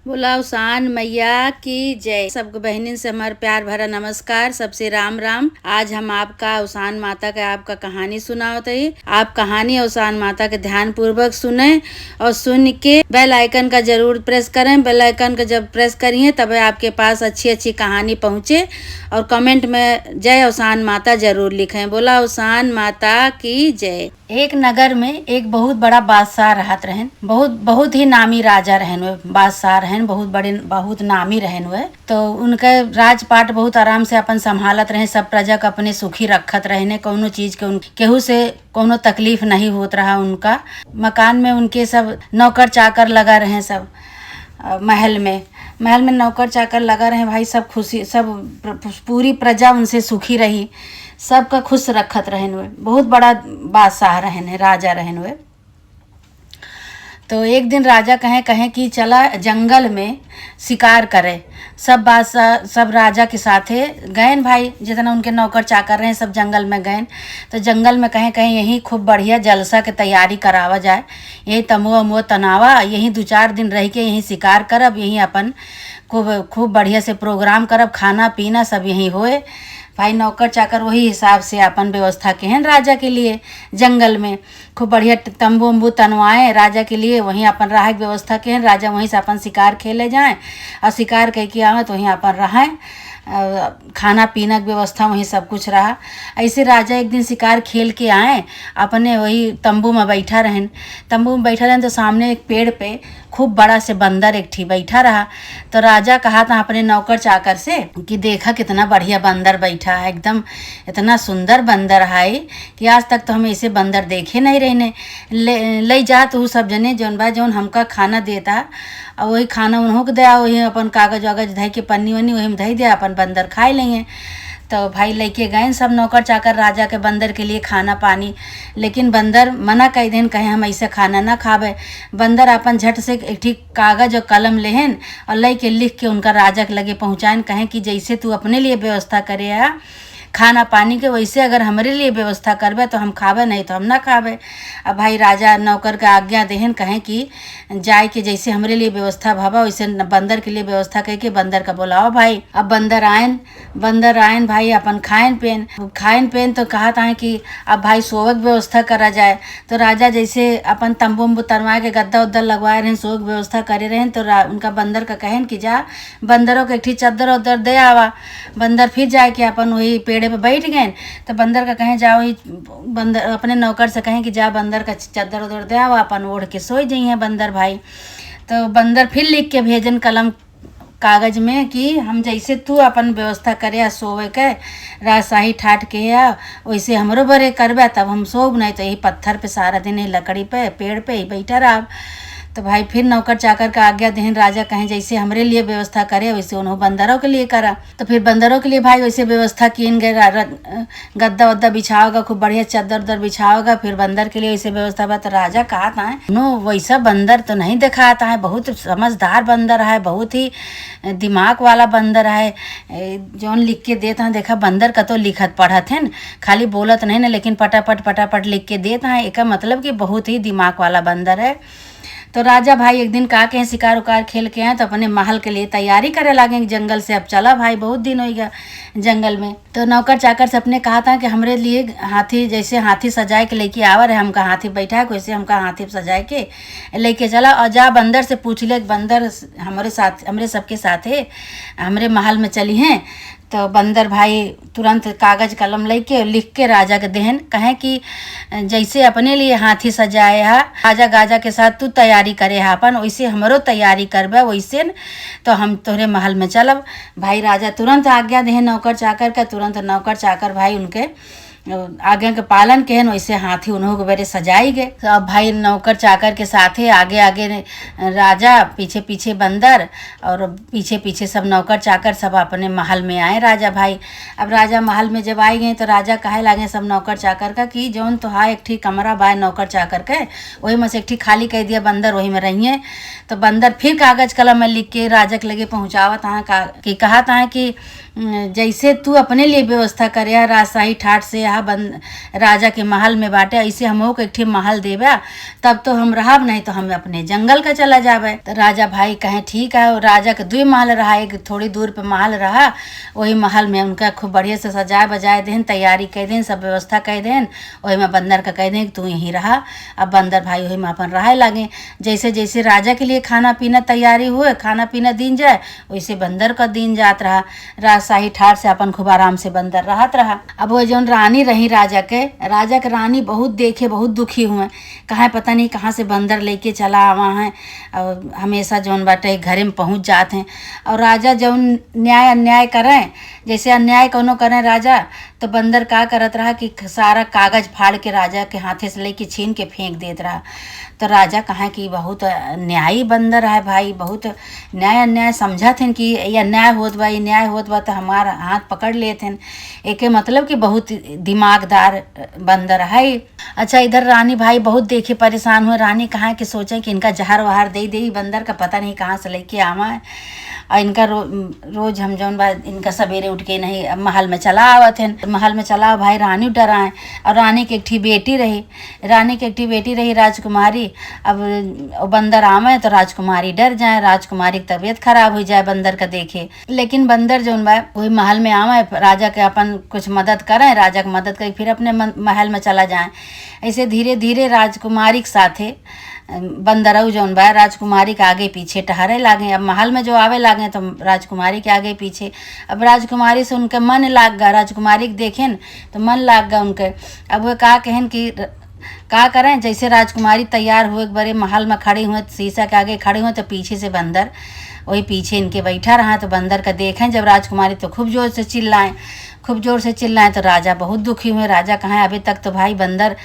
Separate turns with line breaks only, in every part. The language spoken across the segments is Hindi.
बोला उसान मैया की जय। सबको बहनिन से हमारा प्यार भरा नमस्कार। सबसे राम राम। आज हम आपका उसान माता का आपका कहानी सुनावत है। आप कहानी उसान माता के ध्यान पूर्वक सुने और सुन के बेल आइकन का जरूर प्रेस करें। बेल आइकन का जब प्रेस करिए तब आपके पास अच्छी अच्छी कहानी पहुँचे और कमेंट में जय उसान माता जरूर लिखें। बोला उसान माता की जय। एक नगर में एक बहुत बड़ा बादशाह रहत रहन। बहुत ही नामी राजा रहन। वे बादशाह रहन, बहुत नामी रहन। वे तो उनके राजपाट बहुत आराम से अपन संभालत रहे। सब प्रजा के अपने सुखी रखत रहने। कोनो चीज के केहू से कोनो तकलीफ नहीं होत रहा। उनका मकान में उनके सब नौकर चाकर लगा रहे। सब महल में नौकर चाकर लगा रहे भाई। सब खुशी, सब पूरी प्रजा उनसे सुखी रही। सबका खुश रखत रहन। वे बहुत बड़ा बादशाह रहन, राजा रहन। वे तो एक दिन राजा कहे कि चला जंगल में शिकार करे। सब बादशाह सब राजा के साथे गए भाई। जितना उनके नौकर चाकर रहे सब जंगल में गए। तो जंगल में कहे यहीं खूब बढ़िया जलसा के तैयारी करावा जाए। यही तमुआ मुआ तनावा, यहीं 2-4 दिन रह के यहीं शिकार करब। यहीं अपन खूब बढ़िया से प्रोग्राम करब। खाना पीना सब यहीं होए भाई। नौकर चाकर वही हिसाब से अपन व्यवस्था के हैं राजा के लिए। जंगल में खूब बढ़िया तंबू उम्बू तनवाए राजा के लिए। वहीं अपन रहा के व्यवस्था के हैं। राजा वहीं से अपन शिकार खेले जाएं और शिकार कह के आवे तो वहीं अपन रहें। खाना पीना की व्यवस्था वहीं सब कुछ रहा। ऐसे राजा एक दिन शिकार खेल के आए, अपने वही तंबू में बैठा रहन। तंबू में बैठा रहन तो सामने एक पेड़ पे खूब बड़ा से बंदर एक ठी बैठा रहा। तो राजा कहा था अपने नौकर चाकर से कि देखा कितना बढ़िया बंदर बैठा है। एकदम इतना सुंदर बंदर है कि आज तक तो हम ऐसे बंदर देखे नहीं रहने। ले जा तो सब जने जौन हमका खाना देता और वही खाना उन्हों को दिया। वही अपन कागज वागज धई के पन्नी वन्नी वही में धई दिया। अपन बंदर खाए लेंगे। तो भाई लेके गए सब नौकर चाकर राजा के बंदर के लिए खाना पानी। लेकिन बंदर मना कर देन, कहे हम ऐसे खाना ना खावे। बंदर अपन झट से एक ठीक कागज और कलम लेहन और ले के लिख के उनका राजा के लगे पहुँचाएन। कहें कि जैसे तू अपने लिए व्यवस्था करे है खाना पानी के, वैसे अगर हमारे लिए व्यवस्था करबे तो हम खावे, नहीं तो हम ना खावे। अब भाई राजा नौकर का आज्ञा देहन, कहें कि जाए के जैसे हमरे लिए व्यवस्था भावा वैसे बंदर के लिए व्यवस्था कह के बंदर का बुलाओ भाई। अब बंदर आयन भाई। अपन खाएन पेन तो कहा था कि अब भाई सोवक व्यवस्था करा जाए। तो राजा जैसे अपन तंबू उम्बू तरवाए के गद्दा उद्दा लगवाए रहे, सोवक व्यवस्था करे रहे। तो उनका बंदर का कहन कि जा बंदरों के एक ठी चद्दर उद्दर दे आवा। बंदर फिर जाए कि अपन वही पेड़े पे बैठ गए। तो बंदर का कहें जाओ ही, बंदर अपने नौकर से कहें कि जा बंदर का चद्दर उधर दे आवा, अपन ओढ़ के सोई जाइए बंदर भाई। तो बंदर फिर लिख के भेजन कलम कागज में कि हम जैसे तू अपन व्यवस्था करे सोवे के राजशाही ठाट के या वैसे हमरो बरे करबे तब हम सोब, नहीं तो यही पत्थर पे सारा दिन ही लकड़ी पे पेड़ पे ही बैठा रहा। तो भाई फिर नौकर चाकर का आज्ञा देहन। राजा कहें जैसे हमरे लिए व्यवस्था करे वैसे उन्होंने बंदरों के लिए करा। तो फिर बंदरों के लिए भाई वैसे व्यवस्था किन गए। गद्दा वद्दा बिछाओगा, खूब बढ़िया चादर उदर बिछाओगा। फिर बंदर के लिए वैसे व्यवस्था बा। तो राजा कहा था नो वैसा बंदर तो नहीं देखा आता है। बहुत समझदार बंदर है, बहुत ही दिमाग वाला बंदर है। जौन लिख के देता है, देखा बंदर का तो लिखत पढ़त है, खाली बोलत नहीं ना, लेकिन पटापट लिख के देता है। एक मतलब कि बहुत ही दिमाग वाला बंदर है। तो राजा भाई एक दिन का के शिकार उकार खेल के आए तो अपने महल के लिए तैयारी करे लागे जंगल से। अब चला भाई बहुत दिन हो गया जंगल में। तो नौकर चाकर से अपने कहा था कि हमरे लिए हाथी, जैसे हाथी सजाए के लेके आवर है, हमका हाथी बैठा है वैसे हमका हाथी सजाए के लेके चला। और जा बंदर से पूछ ले, बंदर हमरे सबके साथ है हमरे महल में चली हैं। तो बंदर भाई तुरंत कागज कलम लेके लिख के राजा के देहन, कहें कि जैसे अपने लिए हाथी सजाए है राजा गाजा के साथ तू तैयारी करे है अपन, वैसे हमरो तैयारी करबे वैसे तो हम तोहरे महल में चलब। भाई राजा तुरंत आज्ञा देहन नौकर चाकर का। तुरंत नौकर चाकर भाई उनके आगे के पालन के हैं, वैसे हाथी उन्हों के बेरे सजाई गए। तो अब भाई नौकर चाकर के साथ ही आगे आगे राजा, पीछे पीछे बंदर और पीछे पीछे सब नौकर चाकर सब अपने महल में आए राजा भाई। अब राजा महल में जब आए गए तो राजा कहे लागे सब नौकर चाकर का कि जौन तो हा एक ठी कमरा बाय नौकर चाकर के, वही में से एक ठी खाली कह दिया बंदर वही में रहिए। तो बंदर फिर कागज कलम में लिख के राजा के लगे पहुँचावत कि कहा था कि जैसे तू अपने लिए व्यवस्था करे राजशाही ठाट से यहाँ राजा के महल में बाटे, ऐसे हमो को एक ठे महल देबा, तब तो हम रहब, नहीं तो हम अपने जंगल का चला जाबे। तो राजा भाई कहे ठीक है। राजा के 2 महल रहा, एक थोड़ी दूर पे महल रहा, वही महल में उनका खूब बढ़िया से सजाए बजाए देन, तैयारी कर देन, सब व्यवस्था कर देन। वही में बंदर का कह दें कि तू यहीं रहा। अब बंदर भाई वही में अपन रहे लगे। जैसे जैसे राजा के लिए खाना पीना तैयारी हुए, खाना पीना दिन जाए, वैसे बंदर का दिन जात रहा। राजशाही ठाट से अपन खूब आराम से बंदर रहत रहा। अब वो जौन रानी रही राजा के रानी बहुत देखे, बहुत दुखी हुए, कहाँ पता नहीं कहाँ से बंदर लेके चला आवा है, और हमेशा जौन बाटे घरे में पहुँच जाते हैं। और राजा जौन न्याय अन्याय करें, जैसे अन्याय कोनो करें राजा, तो बंदर का करत रहा कि सारा कागज फाड़ के राजा के हाथे से लेके छीन के फेंक देत रहा। तो राजा कहा कि बहुत न्यायी बंदर है भाई, बहुत न्याय अन्याय समझत हैं कि ये अन्याय होत बा, ये न्याय होत बा, तो हमारा हाथ पकड़ लेते हैं। एके मतलब कि बहुत दिमागदार बंदर है। अच्छा, इधर रानी भाई बहुत देखे परेशान हुए। रानी कहा कि सोचे कि इनका जहर वहार दे बंदर का, पता नहीं कहाँ से लेके आवा है। और इनका रोज हम जौन बा इनका सवेरे उठ के नहीं महल में चला आवत हैं। महल में चला भाई रानी डराए। और रानी की एक ठी बेटी रही राजकुमारी। अब बंदर आवे तो राजकुमारी डर जाए, राजकुमारी की तबीयत खराब हो जाए बंदर का देखे। लेकिन बंदर जौन बा वही महल में आवे, राजा के अपन कुछ मदद करें, राजा की मदद करके फिर अपने महल में चला जाए। ऐसे धीरे धीरे राजकुमारी के साथे बंदरऊ जौन बा राजकुमारी के आगे पीछे टहरे लागे। अब महल में जो आवे लागे तो राजकुमारी के आगे पीछे। अब राजकुमारी से उनके मन लाग गया, राजकुमारी के देखें तो मन लाग गया उनके। अब वो का कहें कि का करें, जैसे राजकुमारी तैयार हुए बड़े महल में खड़े हुए, शीशा के आगे खड़े हुए, तो पीछे से बंदर वही पीछे इनके बैठा रहा। तो बंदर का देखें जब राजकुमारी तो खूब जोर से चिल्लाएं तो राजा बहुत दुखी हुए। राजा कहें अभी तक तो भाई बंदर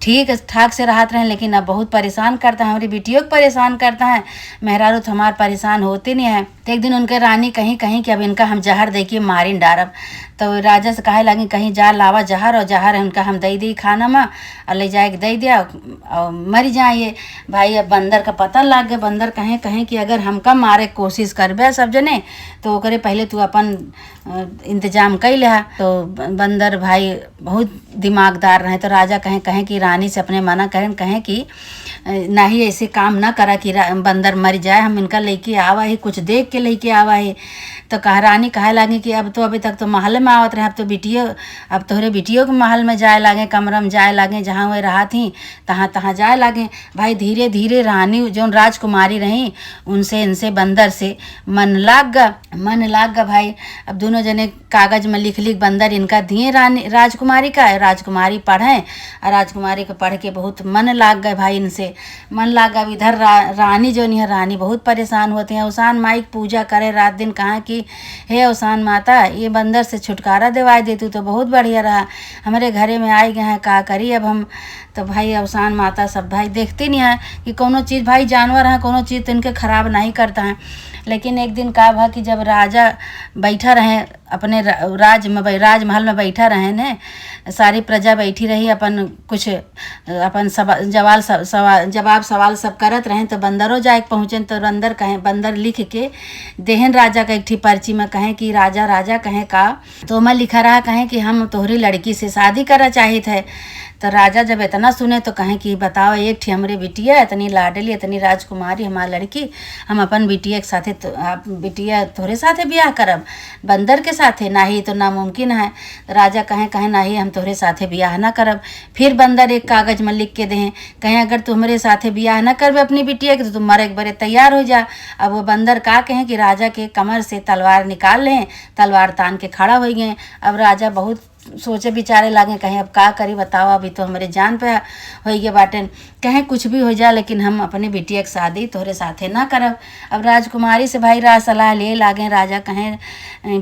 ठीक ठाक से राहत रहे, लेकिन अब बहुत परेशान करता है, हमारी बिटियों को परेशान करता है, मेहरारू तो हमारे परेशान होते नहीं है। तो एक दिन उनके रानी कहीं कि अब इनका हम जहर दे के मारिन डारब। तो राजा से कहे लगी कहीं जा लावा जहर, और जहर उनका हम दे दी खाना में, और ले जाए दे दिया और मर जाए भाई। अब बंदर का पता लग गया। बंदर कहें कि अगर हमका मारे कोशिश करबे सब जने, तो ओकरे पहले तू अपन इंतजाम कर ले। तो बंदर भाई बहुत दिमागदार रहे। तो राजा कहें कि रानी से अपने मना कहें कि नहीं ऐसे काम ना करा कि बंदर मर जाए, हम इनका लेके आवा है, कुछ देख के लेके आवा है। तो रानी कहे लगी कि अब तो अभी तक तो महल में आवत रहे, अब तोहरे बिटियों के महल में जाए लागे, कमरा में जाए लागे, जहाँ वह रहा थी तहाँ जाए लागे। भाई धीरे धीरे रानी जो राजकुमारी रही उनसे इनसे बंदर से मन लाग गया भाई। अब दोनों जने कागज में लिख बंदर इनका दिए राजकुमारी का, राजकुमारी पढ़े, और राजकुमारी को पढ़ के बहुत मन लाग गए भाई, इनसे मन लाग गया। इधर रानी जो नहीं है, रानी बहुत परेशान होती है। उसान माई की पूजा करे रात दिन, कहा कि हे उसान माता, ये बंदर से छुटकारा दिवाई देती तो बहुत बढ़िया रहा, हमारे घरे में आए गए हैं, का करी अब हम। तो भाई उसान माता सब भाई देखती नहीं है कि कोनो चीज़ भाई जानवर है, कोनो चीज़ तो इनके खराब नहीं करता है। लेकिन एक दिन का भा कि जब राजा बैठा रहे अपने राजमहल में बैठा रहे ने, सारी प्रजा बैठी रही, अपन कुछ अपन जवाब सवाल सब करत रहे। तो बंदरों जाए पहुँचे तो बंदर लिख के देहन राजा का एक ठी पर्ची में, कहें कि राजा कहें का तो मैं लिखा रहा, कहें कि हम तोहरी लड़की से शादी करना चाहिए थे। तो राजा जब इतना सुने तो कहें कि बताओ, एक ठी हमरे बिटिया इतनी लाडली इतनी राजकुमारी हमार लड़की, हम अपन बिटिया के साथे बिटिया तोहरे साथे ब्याह करब, बंदर के साथे नाही तो नामुमकिन है। राजा कहें नाही, हम तोहरे साथे ब्याह ना करब। फिर बंदर एक कागज में लिख के दें, कहें अगर तू हमरे साथे ब्याह ना करबे अपनी बिटिया के तो तुम मरे के बरे तैयार हो जा। अब वो बंदर का कहें कि राजा के कमर से तलवार निकाल लें, तलवार तान के खड़ा हो गए। अब राजा बहुत सोचे विचारे लागे, कहें अब का करी बताओ, अभी तो हमारे जान पे हो गए बाटन, कहें कुछ भी हो जाए लेकिन हम अपने बिटिया की शादी तोहरे साथे ना करब। अब राजकुमारी से भाई राज सलाह ले लागे। राजा कहें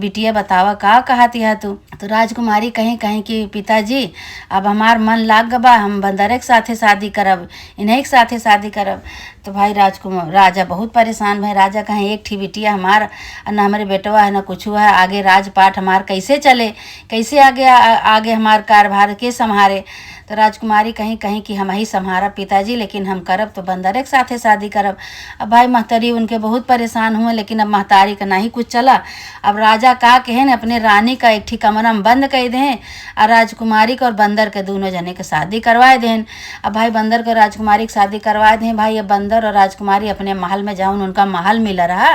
बिटिया बतावा का कहती है तू। तो राजकुमारी कहें कि पिताजी अब हमार मन लाग बा, हम बंदर के साथे शादी करब, इन्हीं के साथे शादी करब। तो भाई राजा बहुत परेशान भाई। राजा कहें एक ठी बिटिया हमार, न हमारे बेटवा है न कुछ है, आगे राजपाट हमार कैसे चले, कैसे आगे आगे हमार कार्यभार के संभारे। तो राजकुमारी कहीं कहीं कि हम ही संभारा पिताजी, लेकिन हम करब तो बंदर के साथे शादी करब। अब भाई महतारी उनके बहुत परेशान हुए, लेकिन अब महतारी का नहीं कुछ चला। अब राजा का कहे न अपने रानी का एक ठी कमरा में बंद कर दें और राजकुमारी को और बंदर के दोनों जने के शादी करवाए दें। अब भाई बंदर को राजकुमारी की शादी करवाए दें। भाई अब बंदर और राजकुमारी अपने महल में जाऊन, उनका महल मिला रहा,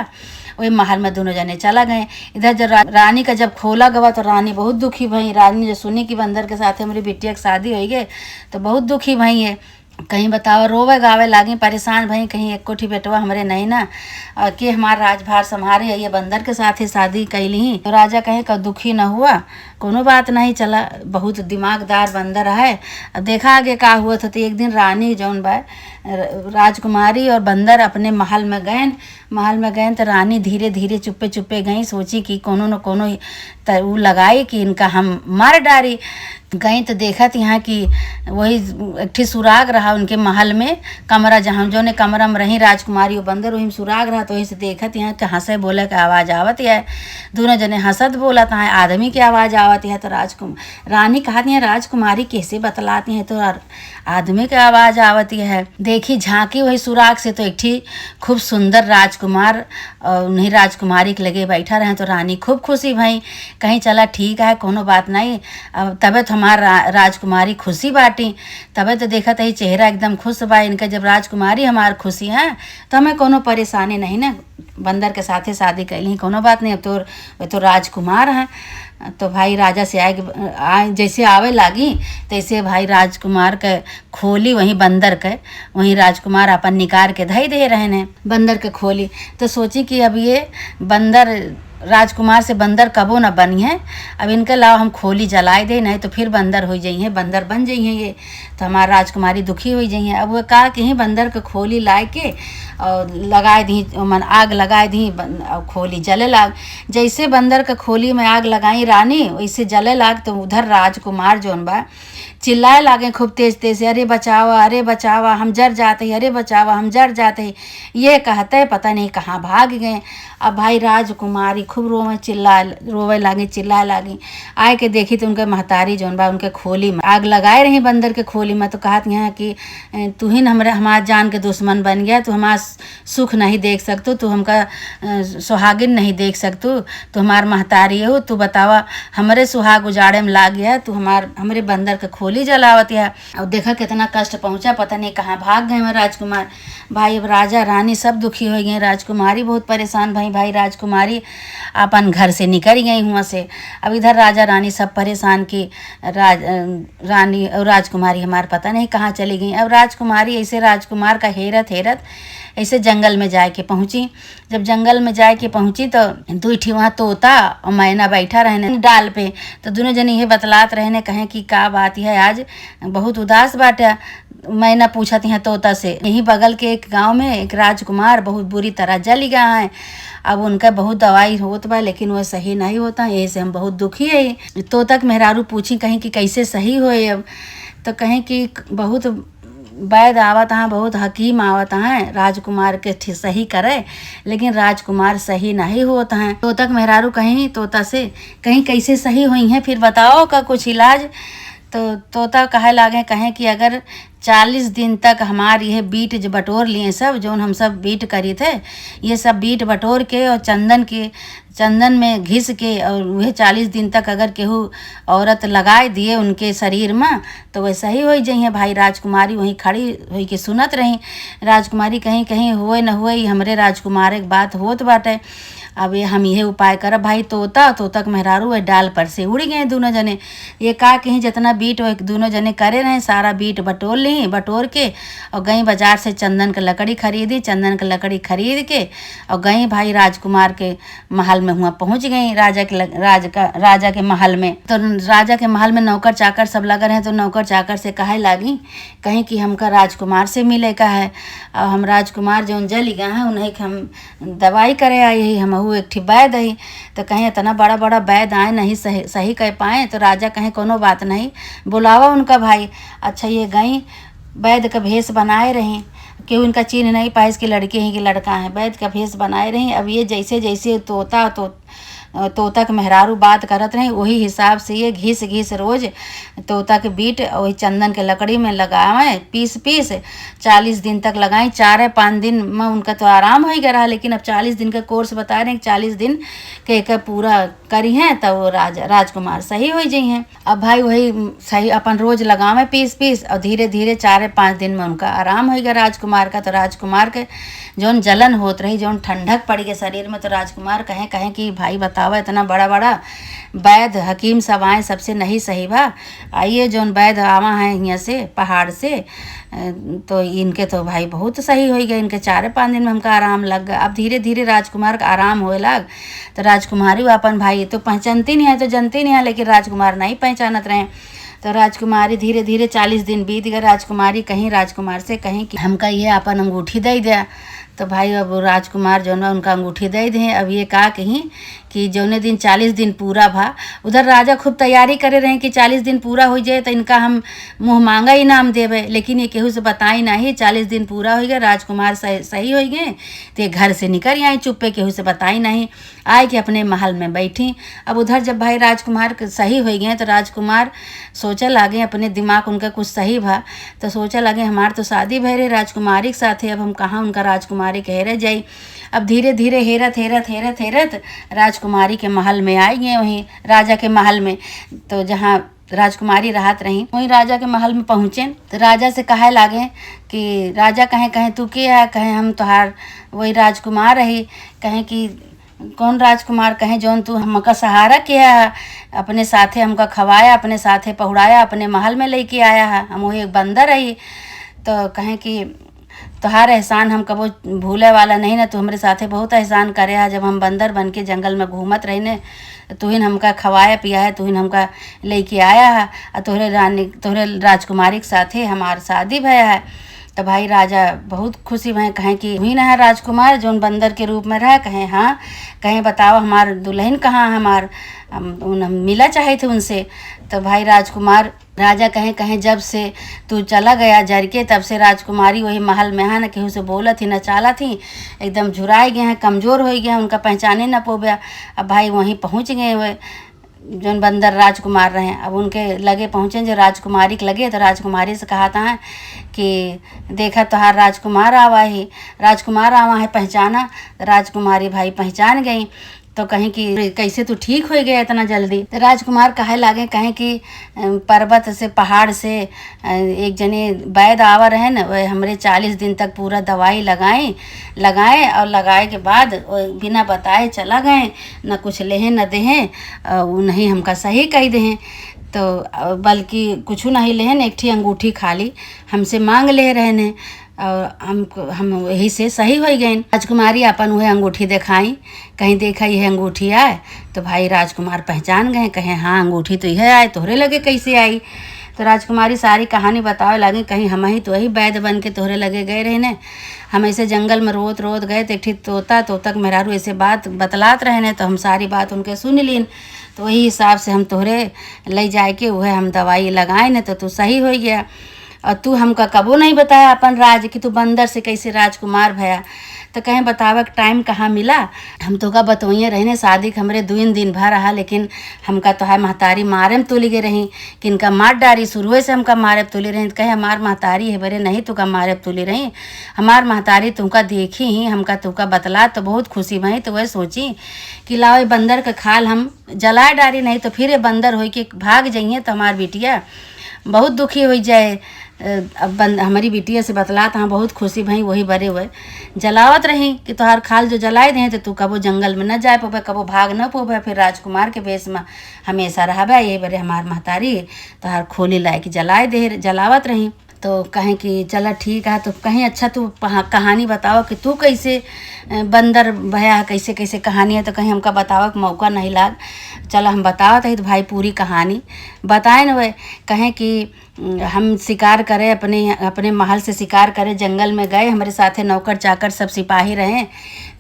वही महल में दोनों जने चला गए। इधर जब रानी का जब खोला गवा तो रानी बहुत दुखी भई। रानी जो सुनी कि बंदर के साथ हमारी बिटिया की शादी हो गई तो बहुत दुखी भई है। कहीं बताओ रोवे गावे लागी, परेशान भई, कहीं एक कोठी बेटवा हमरे नहीं ना कि हमार राजभार संभारे, ये बंदर के साथ ही शादी कैली। तो राजा कहे का दुखी न हुआ, कोनो बात नहीं, चला बहुत दिमागदार बंदर है। अब देखा आगे का हुआ था। तो एक दिन रानी जौन बा राजकुमारी और बंदर अपने महल में गए तो रानी धीरे धीरे चुप्पे चुप्पे गई, सोची कि कोनो न कोनो उ लगाई कि इनका हम मार डारी। गई तो देखा यहाँ कि वही एक ठे सुराग रहा उनके महल में, कमरा जहाँ जो ने कमरा में रही राजकुमारी और बंदर, वही में सुराग रहा। तो वहीं से देखत यहाँ कि हंसे बोले के आवाज़ आवत है, दोनों जने हंसत बोलत हैं, आदमी की आवाज़ आवत है। तो रानी कहती है राजकुमारी कैसे बतलाती हैं, तो आदमी की आवाज़ आवती है। देखी झांकी वही सुराग से तो एक ठी खूब सुंदर राजकुमार उन्हीं राजकुमारी के लगे बैठा रहे। तो रानी खूब खुशी भई, कहीं चला ठीक है कोनो बात नहीं। अब तबे तो हमार राजकुमारी खुशी बाटी, तबे तो देखा ही चेहरा एकदम खुश बा इनका। जब राजकुमारी हमार खुशी है तो हमें कोनो परेशानी नहीं ना, बंदर के साथे शादी कैली कोनो बात नहीं। अब तो राजकुमार हैं। तो भाई राजा से जैसे आवे लागी तैसे भाई राजकुमार के खोली, वहीं बंदर के वहीं राजकुमार अपन निकार के धई दे रहे ने बंदर के खोली। तो सोची कि अब ये बंदर राजकुमार से बंदर कबो न बनी है, अब इनके लाओ हम खोली जलाए दे, नहीं तो फिर बंदर हो जाइए, बंदर बन जाइए ये। तो हमारा राजकुमारी दुखी हो जाइए। अब वो कहा कि बंदर के खोली लाए के और लगाए दी, मन आग लगाए दी और खोली जले लाग। जैसे बंदर के खोली में आग लगाई रानी, वैसे जले लाग। तो उधर राजकुमार जौन बा चिल्लाए लागे खूब तेज तेज से, अरे बचावा हम जर जाते, अरे बचावा हम जर जाते। ये कहते पता नहीं कहाँ भाग गए। अब भाई राजकुमारी खूब रोवे लागी, चिल्लाए लागी। आए के देखी तो उनके महतारी जौन बा उनके खोली में आग लगाए रही बंदर के खोली में। तो कहत हैं कि तू ही हमार जान के दुश्मन बन गया, तू हमारा सुख नहीं देख सकतू, तू हमका सुहागिन नहीं देख सकतू, तू हमार महतारी हो, तू बतावा हमरे सुहाग उजाड़े में लाग गया, तू हमरे बंदर के खोली जलावत है। और देखा कितना कष्ट पहुंचा, पता नहीं कहाँ भाग गए राजकुमार। भाई अब राजा रानी सब दुखी हो गए, राजकुमारी बहुत परेशान भाई राजकुमारी अपन घर से निकल गई हुआ से। अब इधर राजा रानी सब परेशान की रानी और राजकुमारी हमार पता नहीं कहाँ चली गई। अब राजकुमारी ऐसे राजकुमार का हेरत ऐसे जंगल में जाके पहुंची। जब जंगल में जाके पहुंची तो दू ठी वहाँ तोता और मैना बैठा रहने डाल पे। तो दोनों जने ये बतलात रहने, कहें कि का बात है आज बहुत उदास बाटा। मैना पूछा थी तोता से, यहीं बगल के एक गांव में एक राजकुमार बहुत बुरी तरह जल गया है, अब उनका बहुत दवाई होत बा लेकिन वह सही नहीं होता, यही से हम बहुत दुखी है। तोता के मेहरारू पूछी कहीं कि कैसे सही होए। अब तो कहें कि बहुत वैद आवत हैं, बहुत हकीम आवत हैं राजकुमार के सही करे, लेकिन राजकुमार सही नहीं होता हैं। तोता के मेहरारू कहीं तोता से कहीं कैसे सही हुई हैं, फिर बताओ का कुछ इलाज। तो तोता कहे लागे, कहें कि अगर 40 दिन तक हमारे यह बीट जो बटोर लिए सब, जो हम सब बीट करी थे, ये सब बीट बटोर के और चंदन में घिस के और वह 40 दिन तक अगर केहू औरत लगाए दिए उनके शरीर में तो वैसा ही हो जाइए। भाई राजकुमारी वहीं खड़ी हो के सुनत रही। राजकुमारी कहीं कहीं हुए न हुए हमरे राजकुमार एक बात होत बाटे। अब ये हम यह उपाय करब। भाई तोता के मेहरारू वह डाल पर से उड़ गए दोनों जने। ये का कहीं जितना बीट वो दोनों जने करे रहे सारा बीट बटोर ली, बटोर के और गई बाजार से चंदन की लकड़ी खरीदी, चंदन की लकड़ी खरीद के और गई भाई राजकुमार के महल में हुआ पहुंच गई। राजा के महल में। तो राजा के महल में नौकर चाकर सब लगे रहे। तो नौकर चाकर से कहे लागी, कहीं कि हमका राजकुमार से मिले का है, और हम राजकुमार जो जल गए हैं उन्हें हम दवाई करे आई है, हम एक ठी वैद है। तो कहीं इतना बड़ा बड़ा वैद आए नहीं सही कह पाए। तो राजा कहें कोनो बात नहीं, बुलावा उनका भाई। अच्छा ये गई वैद का भेष बनाए रही, कि उनका चीन नहीं पाए इसके लड़के हैं कि लड़का है, वैद का भेष बनाए रही। अब ये जैसे जैसे तोता तो तोता के मेहरारू बात करत रही, वही हिसाब से ये घिस घिस रोज तोता के बीट वही चंदन के लकड़ी में लगाए, पीस पीस 40 दिन तक लगाई। 4-5 दिन में उनका तो आराम हो ही गया रहा, लेकिन अब 40 दिन का कोर्स बता रहे हैं कि 40 दिन के पूरा करी हैं तब वो राजकुमार सही हो जाइ हैं। अब भाई वही सही अपन रोज लगावे पीस पीस, और धीरे धीरे 4-5 दिन में उनका आराम हो गया राजकुमार का। तो राजकुमार के जौन जलन होत रही, जौन ठंडक पड़ गया शरीर में, तो राजकुमार कहें कहें कि भाई बतावा इतना बड़ा बड़ा वैद्य हकीम सब आए, सबसे नहीं सही बा, आइए जौन वैद्य आवा हैं यहाँ से पहाड़ से, तो इनके तो भाई बहुत सही हो गए, इनके 4-5 दिन में हमका आराम लग गया। अब धीरे धीरे राजकुमार का आराम होए लग, तो राजकुमारी वो अपन भाई तो पहचानती नहीं है, तो जनती नहीं है, लेकिन राजकुमार नहीं पहचानत रहे। तो राजकुमारी धीरे धीरे 40 दिन बीत गए। राजकुमारी कहीं राजकुमार से कहीं कि हमका ये अपन अंगूठी दे दिया। तो भाई अब राजकुमार जो ना उनका अंगूठी दे दें। अब ये कहा कहीं कि जौने दिन 40 दिन पूरा भा, उधर राजा खूब तैयारी करे रहे कि 40 दिन पूरा हो जाए तो इनका हम मुँह मांगा इनाम देवे, लेकिन ये केहू से बताई नहीं। 40 दिन पूरा हो गया, राजकुमार सही हो गए, तो ये घर से निकल आई चुप्पे, केहू से बताई नहीं, आए कि अपने महल में बैठी। अब उधर जब भाई राजकुमार सही हो गए तो राजकुमार सोचा लागे, अपने दिमाग उनका कुछ सही भा, तो सोचा लगे हमार तो शादी भय रहे राजकुमारी के साथ है, अब हम कहाँ उनका राजकुमारी के हेरे जाई। अब धीरे धीरे हेरत हेरत हेरत हेरत राजकुमारी के महल में आई गए, वहीं राजा के महल में। तो जहाँ राजकुमारी राहत रही वहीं राजा के महल में पहुँचे। तो राजा से कहे लागे कि राजा कहें कहें तू के है, कहें हम तोहार वही राजकुमार रही, कहें कि कौन राजकुमार, कहें जौन तू हमका सहारा किया है, अपने साथे हमका खवाया, अपने साथे पहुड़ाया, अपने महल में लेके आया है, हम वही एक बंदर रही। तो कहें कि तोहार एहसान हम कबो भूले वाला नहीं ना, तू हमारे साथे बहुत एहसान करे है, जब हम बंदर बन के जंगल में घूमत रही ने, तू ही हमका खवाया पिया है, तू ही हमका लेके आया है, और तोहरे राजकुमारी के साथे हमार शादी भया है। तो भाई राजा बहुत खुशी भय, कहें कि हुई ना है राजकुमार जौन बंदर के रूप में रहा, कहें हाँ, कहें बताओ हमार दुल्हन कहाँ है, हमार हम मिला चाहे थे उनसे। तो भाई राजकुमार राजा कहें कहें जब से तू चला गया जर के, तब से राजकुमारी वही महल में है, न केहू से बोलत थी न चाला थी, एकदम झुराए गए हैं, कमज़ोर हो गए हैं, उनका पहचाने न पोबया। अब भाई वहीं पहुँच गए हुए जौन बंदर राजकुमार रहे। अब उनके लगे पहुँचे, जो राजकुमारी के लगे, तो राजकुमारी से कहा था कि देखा तोहार राजकुमार आवा है पहचाना। राजकुमारी भाई पहचान गई। तो कहें कि कैसे तू ठीक हो गया इतना जल्दी। तो राजकुमार कहे लागे, कहें कि पर्वत से पहाड़ से एक जने वैद्य आवा रहे न, वह हमरे 40 दिन तक पूरा दवाई लगाए और लगाए के बाद बिना बताए चला गए, न कुछ लेहें न देहें, वो नहीं हमका सही कही देहें, तो बल्कि कुछ नहीं लेहें, एक ठी अंगूठी खाली हमसे मांग ले रहे ने, और हम यही से सही हो गए। राजकुमारी अपन वह अंगूठी दिखाई, कहीं देखा यह अंगूठी आए, तो भाई राजकुमार पहचान गए, कहें हाँ अंगूठी तो यह आए, तोहरे लगे कैसे आई। तो राजकुमारी सारी कहानी बतावे लगे, कहीं हम ही तो वही वैद्य बन के तोहरे लगे गए रहे ने, हम ऐसे जंगल में रोत गए, तो एक ठीक तोता के मेहरारू ऐसे बात बतलात रहे ने, तो हम सारी बात उनके सुन लीन, तो वही हिसाब से हम तोहरे ले जाए के वह हम दवाई लगाए न, तो तू सही हो गया। और तू हमका कबो नहीं बताया अपन राज कि तू बंदर से कैसे राजकुमार भया। तो कहें बतावा टाइम कहाँ मिला, हम तो का बतवइए रहने, शादी के हमरे 2 दिन भर रहा, लेकिन हमका तो है महतारी मारे में तुली गए रही, कि इनका मार डारी शुरू से हमका मारे तुली रही। कहे हमार महतारी है बरे, नहीं तुका मारे तुली रही, हमार महतारी तुमका देखी ही, हमका तुका बतला तो बहुत खुशी भई। तो वह सोची कि लाओ बंदर का खाल हम जलाए डारी, नहीं तो फिर ये बंदर हो के भाग जाइए, तो हमार बिटिया बहुत दुखी हो जाए। अब हमारी बिटिया से बतला था, बहुत खुशी भई, वही बरे हुए जलावत रही कि तोहार खाल जो जलाए दे, तो तू कबो जंगल में न जाए पोबे, कबो भाग न पोबे, फिर राजकुमार के बेस में हमेशा रहबे, यही बरे हमार महतारी तोहार खोली लाए कि जलाए दे, जलावत रही। तो कहें कि चला ठीक है, तो कहीं अच्छा तू कहानी बताओ कि तू कैसे बंदर भया, कैसे कैसे कहानी है। तो कहीं हमका बताओ कि मौका नहीं लाग, चला हम बतावत है। तो भाई पूरी कहानी बताए न, वह कहें कि हम शिकार करे, अपने महल से शिकार करे, जंगल में गए, हमारे साथे नौकर चाकर सब सिपाही रहे।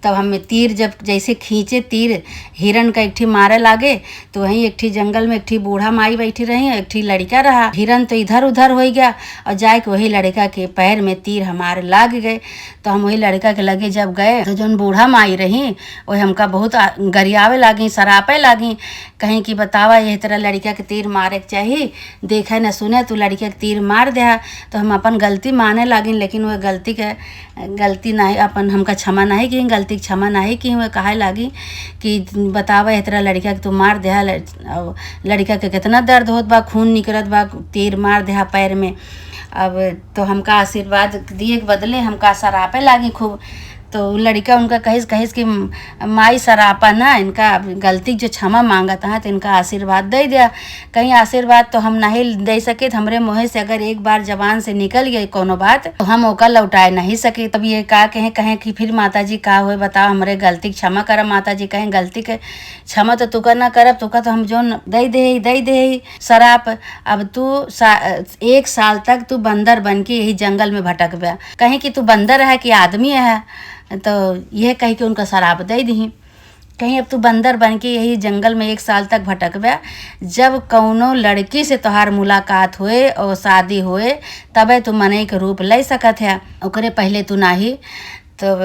तब हमें तीर जब जैसे खींचे तीर हिरन का एक ठी मारे लागे, तो वहीं एक ठी जंगल में एक ठी बूढ़ा माई बैठी रही, एक ठी लड़का रहा। हिरन तो इधर उधर हो गया और जाए के वही लड़का के पैर में तीर हमारे लाग गए। तो हम वही लड़का के लगे जब गए तो जौन बूढ़ा माई रही वही हमका बहुत गरियावे लागी, सरापे लागी, कहीं कि बतावा यह तरह लड़का के तीर मारे के चाहिए, देखे न सुने तू लड़का के तीर मार दे। तो हम अपन गलती माने लागी, लेकिन वह गलती नहीं अपन हमका क्षमा नहीं की, गलती क्षमा नहीं की। वह कहे लागी कि बतावा इस तरह लड़का के तू मार दे, लड़का के कितना दर्द होत बा, खून निकलत बा, तीर मार दे पैर में। अब तो हमका आशीर्वाद दिए के बदले हमका सरापे लागी खूब। तो लड़का उनका कहिस कि माई सरापा ना, इनका गलती जो क्षमा मांगत है तो इनका आशीर्वाद दे दिया। कहीं आशीर्वाद तो हम नहीं दे सके, तो हमरे मुँह से अगर एक बार जबान से निकल गई कोनो बात तो हम ओका लौटाए नहीं सके। तब ये का कहें कि फिर माता जी का हुए बताओ, हमरे गलती क्षमा करब। माता जी कहें गलती के क्षमा तो तुका ना करब, तुका तो हम जो दे दे शराप। अब तू 1 साल तक तू बंदर बन के यही जंगल में भटक बा, कहीं कि तू बंदर है कि आदमी है, तो यह कह के उनका शराब दे दी। कहीं अब तू बंदर बन के यही जंगल में 1 साल तक भटकबे, जब कौनो लड़की से तोहार मुलाकात होए और शादी होए तबे तू मनई के रूप ले सकत है, ओकरे पहले तू नाही। तो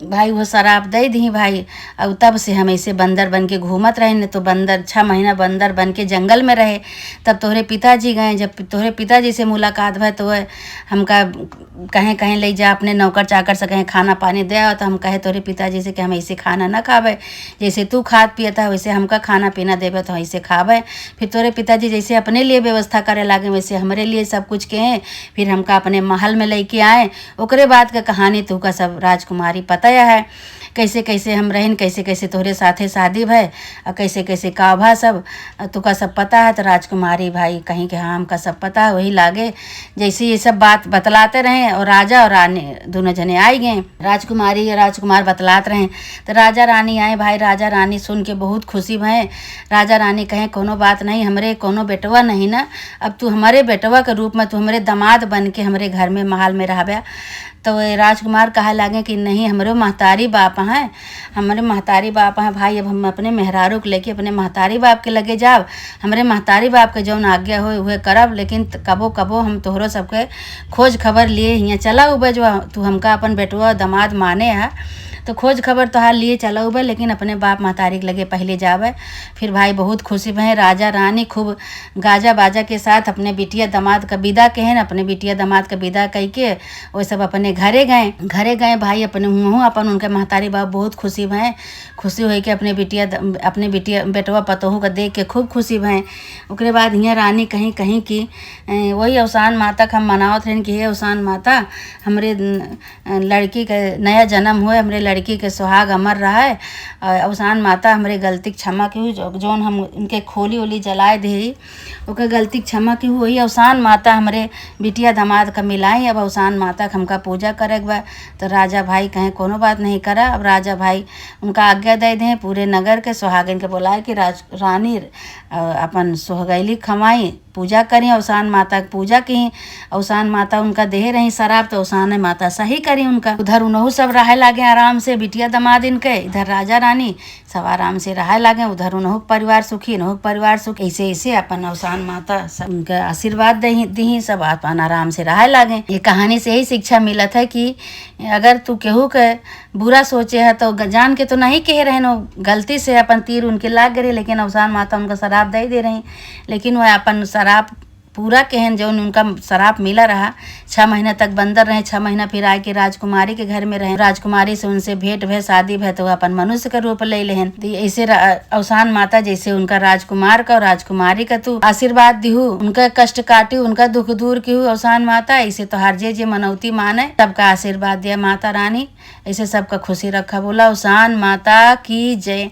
भाई वो शराब दे दी भाई। अब तब से हम ऐसे बंदर बन के घूमत रहे, न तो बंदर 6 महीना बंदर बन के जंगल में रहे। तब तोहरे पिताजी गए, जब तोहरे पिताजी से मुलाकात भय तो वह हमका कहीं ले जा, अपने नौकर चाकर से कहीं खाना पानी दे आओ। तो हम कहे तोहरे पिताजी से कि हम ऐसे खाना ना खावे, जैसे तू खात पियता वैसे हमका खाना पीना देवे तो ऐसे खावे। फिर तोहरे पिताजी जैसे अपने लिए व्यवस्था करे लागे वैसे हमरे लिए सब कुछ कहें। फिर हमका अपने महल में लेके आए। ओकरे बाद का कहानी तू का सब राजकुमारी पता है, कैसे कैसे हम रहन, कैसे कैसे तोहरे साथे शादी भय और कैसे कैसे का भा सब तुका सब पता है। तो राजकुमारी भाई कहीं के हाँ हमका सब पता है, वही लागे जैसे ये सब बात बतलाते रहे। और राजा और रानी दोनों जने आई गए, राजकुमारी और राजकुमार बतलाते रहे। तो राजा रानी आए भाई, राजा रानी सुन के बहुत खुशी भय। राजा रानी कहें कोनो बात नहीं, हमरे कोनो बेटवा नहीं ना, अब तू हमारे बेटवा के रूप में तू हमरे दामाद बन के हमरे घर में महल में रहबे। तो राजकुमार कहे लागे कि नहीं, हमारे महतारी बाप हैं, हमारे महतारी बाप हैं भाई। अब हम अपने मेहरारू को लेके अपने महतारी बाप के लगे जाब, हमारे महतारी बाप के जौन आज्ञा हो वह करब। लेकिन कबो कबो हम तोहरो सबके खोज खबर लिए यहाँ चला उबे, जो तू हमका अपन बेटवा दामाद माने है तो खोज खबर तोहार लिए चला उबे, लेकिन अपने बाप महतारी के लगे पहले जावे। फिर भाई बहुत खुशी भय, राजा रानी खूब गाजा बाजा के साथ अपने बिटिया दामाद का विदा कहें, अपने बिटिया दामाद का विदा कह के वो सब अपने घरे गए भाई। अपने मुँह अपन उनके महतारी बाप बहुत खुशी भय, खुशी हो के अपने बिटिया बेटवा पतोहू का देख के खूब खुशी भय। ओकरे बाद यहाँ रानी कहीं कि वही अवसान माता का हम मनावत रहें कि हे अवसान माता, हमरे लड़की के नया जन्म हुए, हमरे लड़की के सुहाग अमर रहा है। अवसान माता हमरे गलती क्षमा की, जौन हम उनके खोली ओली जलाए दे ओकर गलती क्षमा की हुई। अवसान माता हमरे बिटिया दामाद का मिलाई, अब अवसान माता का हमका पूजा करे बा। तो राजा भाई कहें कोनो बात नहीं करा। अब राजा भाई उनका आज्ञा दे दें, पूरे नगर के सुहागिन के बुलाए कि रानी अपन सुहागैली खमाई पूजा करी, अवसान माता की पूजा की। अवसान माता उनका देह रही शराब, तो अवसान माता सही करी उनका। उधर उनहु सब रहे लागे आराम से, बिटिया दामाद इनके, इधर राजा रानी सब आराम से रहे लागे। उधर उनहु परिवार सुखी, इनहु परिवार सुखी, ऐसे ऐसे अपन अवसान माता सब उनके आशीर्वाद दी, सब अपन आराम से रहे लागे। ये कहानी से यही शिक्षा मिलत है कि अगर तू केहू के बुरा सोचे है तो जान के तो नहीं कह रहे नो, गलती से अपन तीर उनके लाग गए, लेकिन अवसान माता उनका शराब दे रही। लेकिन वह अपन शराब पूरा कहन जो उनका शराब मिला रहा। 6 महीना तक बंदर रहे, 6 महीना फिर आए के राजकुमारी के घर में रहे। राजकुमारी से उनसे भेंट भय, शादी भय, तो अपन मनुष्य का रूप ले लेहन। ऐसे अवसान माता जैसे उनका राजकुमार का और राजकुमारी का तू आशीर्वाद दिहू, उनका कष्ट काटी, उनका दुख दूर की हूँ अवसान माता। ऐसे तो हर जे मनौती माने सबका आशीर्वाद दिया माता रानी, ऐसे सबका खुशी रखा। बोला अवसान माता की जय।